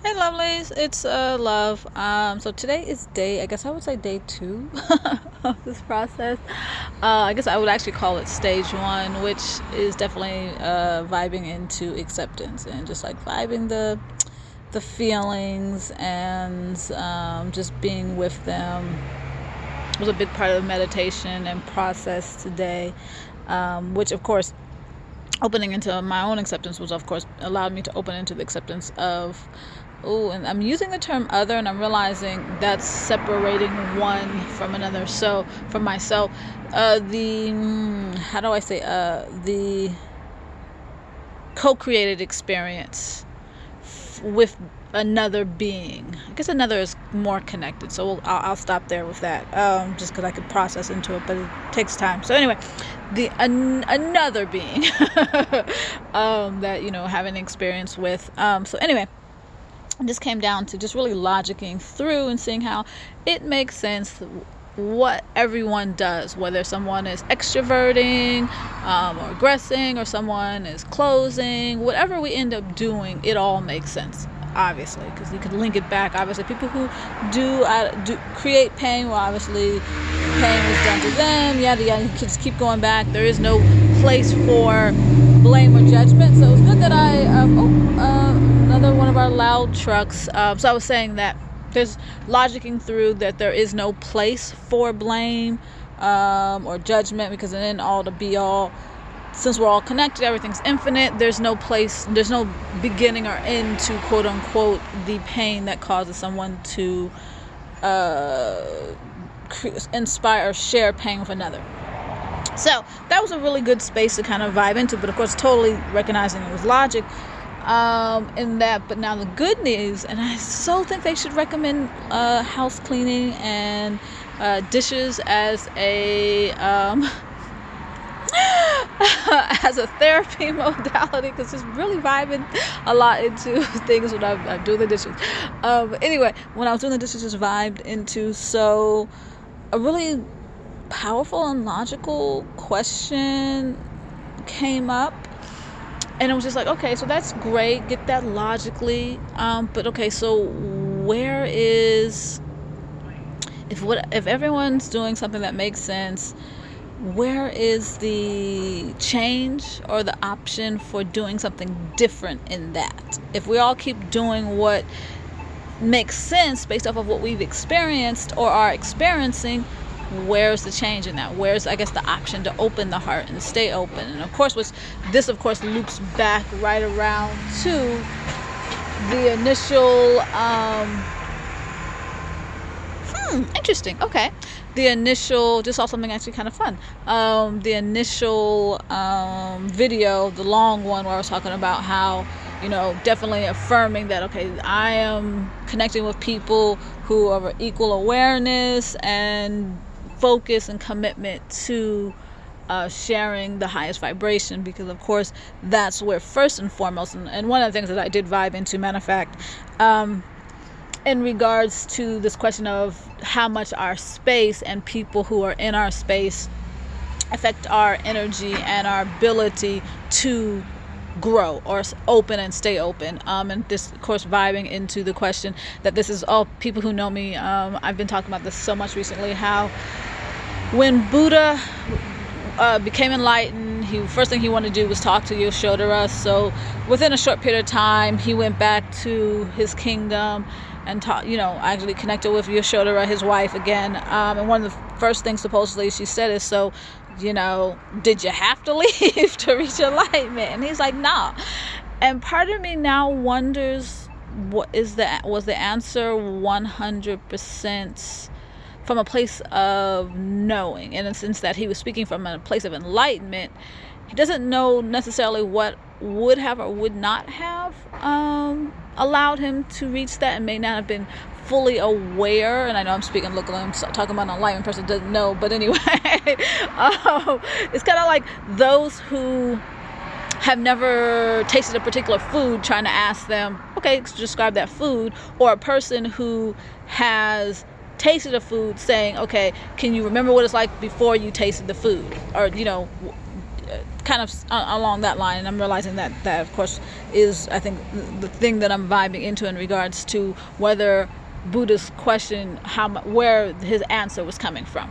Hey lovelies, it's Love. So today is I guess I would say day 2 of this process. I guess I would actually call it stage 1, which is definitely vibing into acceptance and just like vibing the feelings and just being with them. It was a big part of the meditation and process today, which of course opening into my own acceptance was of course allowed me to open into the acceptance of, oh, and I'm using the term other and I'm realizing that's separating one from another. So for myself, how do I say, the co-created experience with another being. I guess another is more connected, so I'll stop there with that, just because I could process into it, but it takes time. So anyway, another being that having experience with. So anyway, it just came down to just really logicking through and seeing how it makes sense what everyone does, whether someone is extroverting or aggressing, or someone is closing. Whatever we end up doing, it all makes sense, obviously, because you could link it back. Obviously, people who do create pain, well, obviously pain was done to them, yada yada. You can just keep going back. There is no place for blame or judgment. So it's good that another one of our loud trucks. So I was saying that there's logicking through that there is no place for blame or judgment, because in all to be all, since we're all connected, everything's infinite, there's no place, there's no beginning or end to quote unquote the pain that causes someone to inspire or share pain with another. So that was a really good space to kind of vibe into, but of course totally recognizing it was logic in that. But now the good news, and I so think they should recommend house cleaning and dishes as a as a therapy modality, because just really vibing a lot into things when I'm doing the dishes. Anyway, when I was doing the dishes, just vibed into, so a really powerful and logical question came up, and it was just like, okay, so that's great, get that logically, but okay, so where is, if everyone's doing something that makes sense, where is the change or the option for doing something different in that? If we all keep doing what makes sense based off of what we've experienced or are experiencing, where's the change in that? Where's, I guess, the option to open the heart and stay open? And of course, this of course loops back right around to the initial interesting. Okay. The initial, just saw something actually kind of fun. The initial video, the long one where I was talking about how, definitely affirming that, okay, I am connecting with people who are equal awareness and focus and commitment to sharing the highest vibration, because of course that's where first and foremost, and one of the things that I did vibe into, matter of fact, in regards to this question of how much our space and people who are in our space affect our energy and our ability to grow or open and stay open. And this, of course, vibing into the question that this is all people who know me. I've been talking about this so much recently, how when Buddha became enlightened, first thing he wanted to do was talk to Yashodhara. So within a short period of time, he went back to his kingdom and actually connected with Yashodhara, his wife, again. And one of the first things supposedly she said is, so, did you have to leave to reach enlightenment? And he's like, nah. And part of me now wonders, was the answer 100% from a place of knowing, in a sense that he was speaking from a place of enlightenment? He doesn't know necessarily what would have or would not have allowed him to reach that, and may not have been fully aware. And I know I'm speaking locally, I'm talking about an enlightened person doesn't know, but anyway, it's kind of like those who have never tasted a particular food trying to ask them, okay, describe that food, or a person who has tasted a food saying, okay, can you remember what it's like before you tasted the food? Or kind of along that line, and I'm realizing that of course is, I think, the thing that I'm vibing into in regards to whether Buddha's question, where his answer was coming from.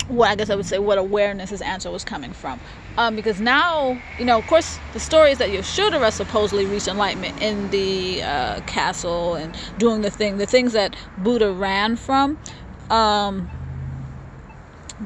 What I guess I would say, what awareness his answer was coming from. Because now, of course, the story is that Yashodhara supposedly reached enlightenment in the castle and doing the things that Buddha ran from,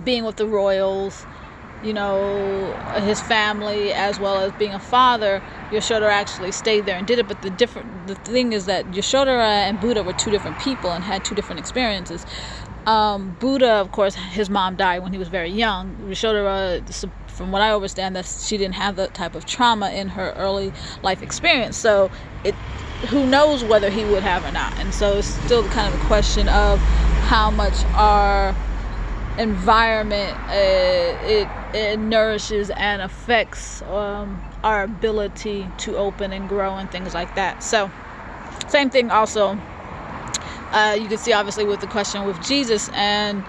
being with the royals, his family, as well as being a father. Yashodhara actually stayed there and did it. But the thing is that Yashodhara and Buddha were two different people and had two different experiences. Buddha, of course, his mom died when he was very young. Yashodhara, from what I understand, that she didn't have that type of trauma in her early life experience. So who knows whether he would have or not. And so it's still kind of a question of how much our environment it nourishes and affects our ability to open and grow and things like that. So same thing also, you can see obviously with the question with Jesus, and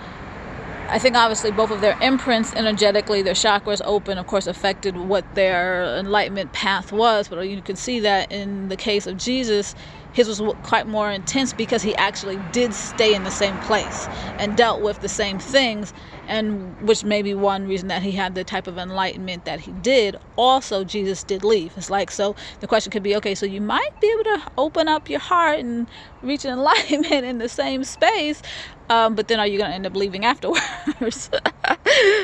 I think obviously both of their imprints energetically, their chakras open, of course, affected what their enlightenment path was. But you can see that in the case of Jesus, his was quite more intense because he actually did stay in the same place and dealt with the same things, and which may be one reason that he had the type of enlightenment that he did. Also, Jesus did leave. It's like, so the question could be, okay, so you might be able to open up your heart and reach an enlightenment in the same space, but then are you going to end up leaving afterwards?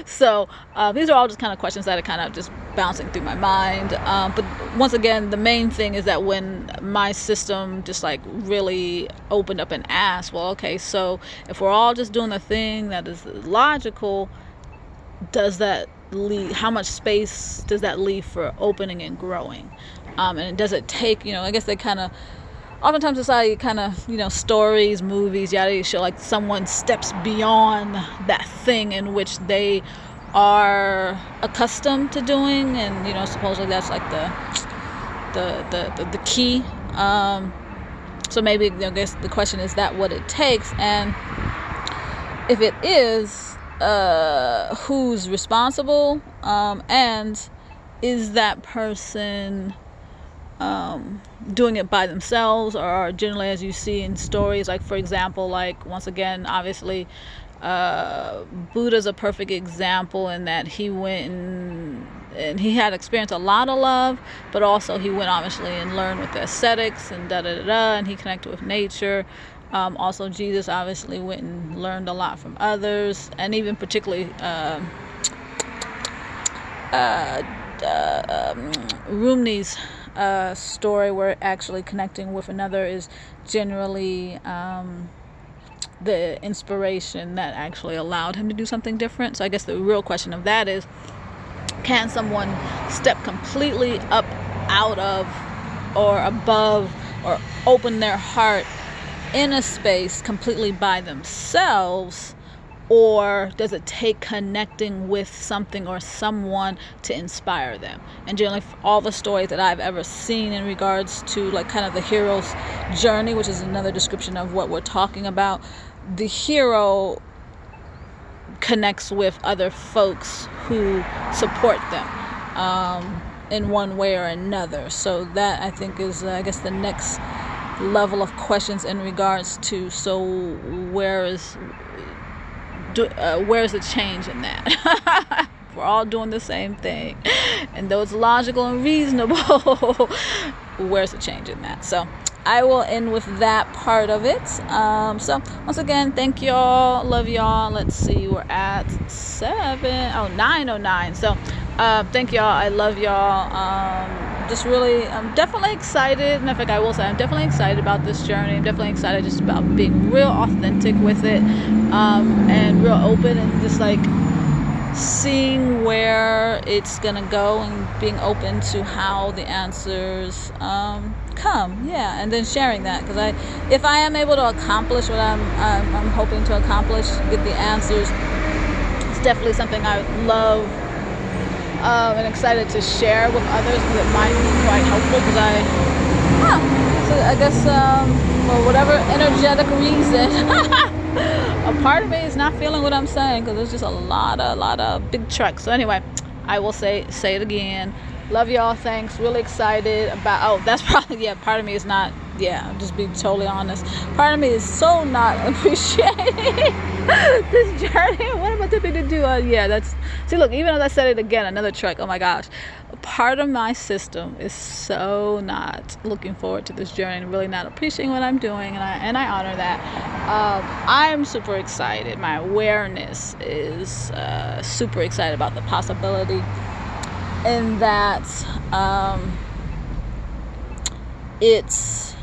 So these are all just kind of questions that are kind of just bouncing through my mind. But once again, the main thing is that when my system just like really opened up and asked, well, okay, so if we're all just doing the thing that is logical, does that leave, how much space does that leave for opening and growing? And does it take, I guess they kind of, oftentimes society kind of, stories, movies, yada, show like someone steps beyond that thing in which they are accustomed to doing, and supposedly that's like the key. So maybe, I guess the question is that what it takes, and if it is, who's responsible, and is that person doing it by themselves, or generally, as you see in stories, like for example, like once again, obviously Buddha's a perfect example in that he went and he had experienced a lot of love, but also he went obviously and learned with the ascetics and and he connected with nature. Also, Jesus obviously went and learned a lot from others, and even particularly Rumi's story, where actually connecting with another is generally the inspiration that actually allowed him to do something different. So I guess the real question of that is, can someone step completely up out of or above or open their heart in a space completely by themselves, or does it take connecting with something or someone to inspire them? And generally, all the stories that I've ever seen in regards to like kind of the hero's journey, which is another description of what we're talking about, the hero connects with other folks who support them in one way or another. So that, I think, is I guess the next level of questions in regards to, so where's the change in that? We're all doing the same thing, and though it's logical and reasonable, where's the change in that? So I will end with that part of it. So once again, thank y'all, love y'all. Let's see, we're at 9:09. So thank y'all, I love y'all. Just really, I'm definitely excited, and in fact I will say I'm definitely excited about this journey. I'm definitely excited just about being real authentic with it, and real open, and just like seeing where it's gonna go, and being open to how the answers come, and then sharing that, because if I am able to accomplish what I'm hoping to accomplish, get the answers, it's definitely something I would love and excited to share with others, because it might be quite helpful, because so I guess for whatever energetic reason a part of me is not feeling what I'm saying, because there's just a lot of big trucks. So anyway, I will say it again. Love y'all. Thanks. Really excited about, oh, that's probably, yeah, part of me is not, yeah, I'll just be totally honest. Part of me is so not appreciating this journey. What am I tipping to do? Yeah, that's, see, look, even as I said it again, another trick, oh my gosh. Part of my system is so not looking forward to this journey and really not appreciating what I'm doing, and I honor that. I'm super excited. My awareness is super excited about the possibility, in that it's,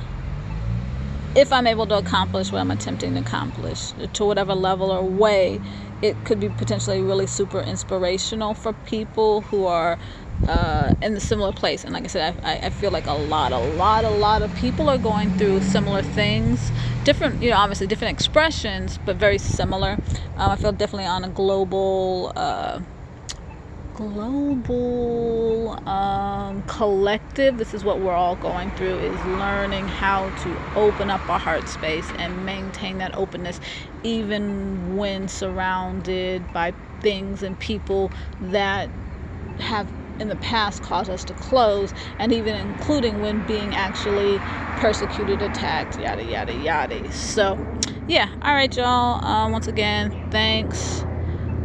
if I'm able to accomplish what I'm attempting to accomplish to whatever level or way, it could be potentially really super inspirational for people who are in the similar place. And like I said, I feel like a lot of people are going through similar things, different, obviously different expressions, but very similar. I feel definitely on a global collective, this is what we're all going through, is learning how to open up our heart space and maintain that openness even when surrounded by things and people that have in the past caused us to close, and even including when being actually persecuted, attacked, yada yada yada. So yeah, all right, y'all, once again, thanks.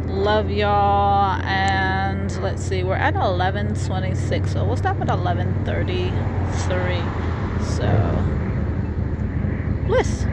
Love y'all, and let's see, we're at 11:26, so we'll stop at 11:33. So bliss.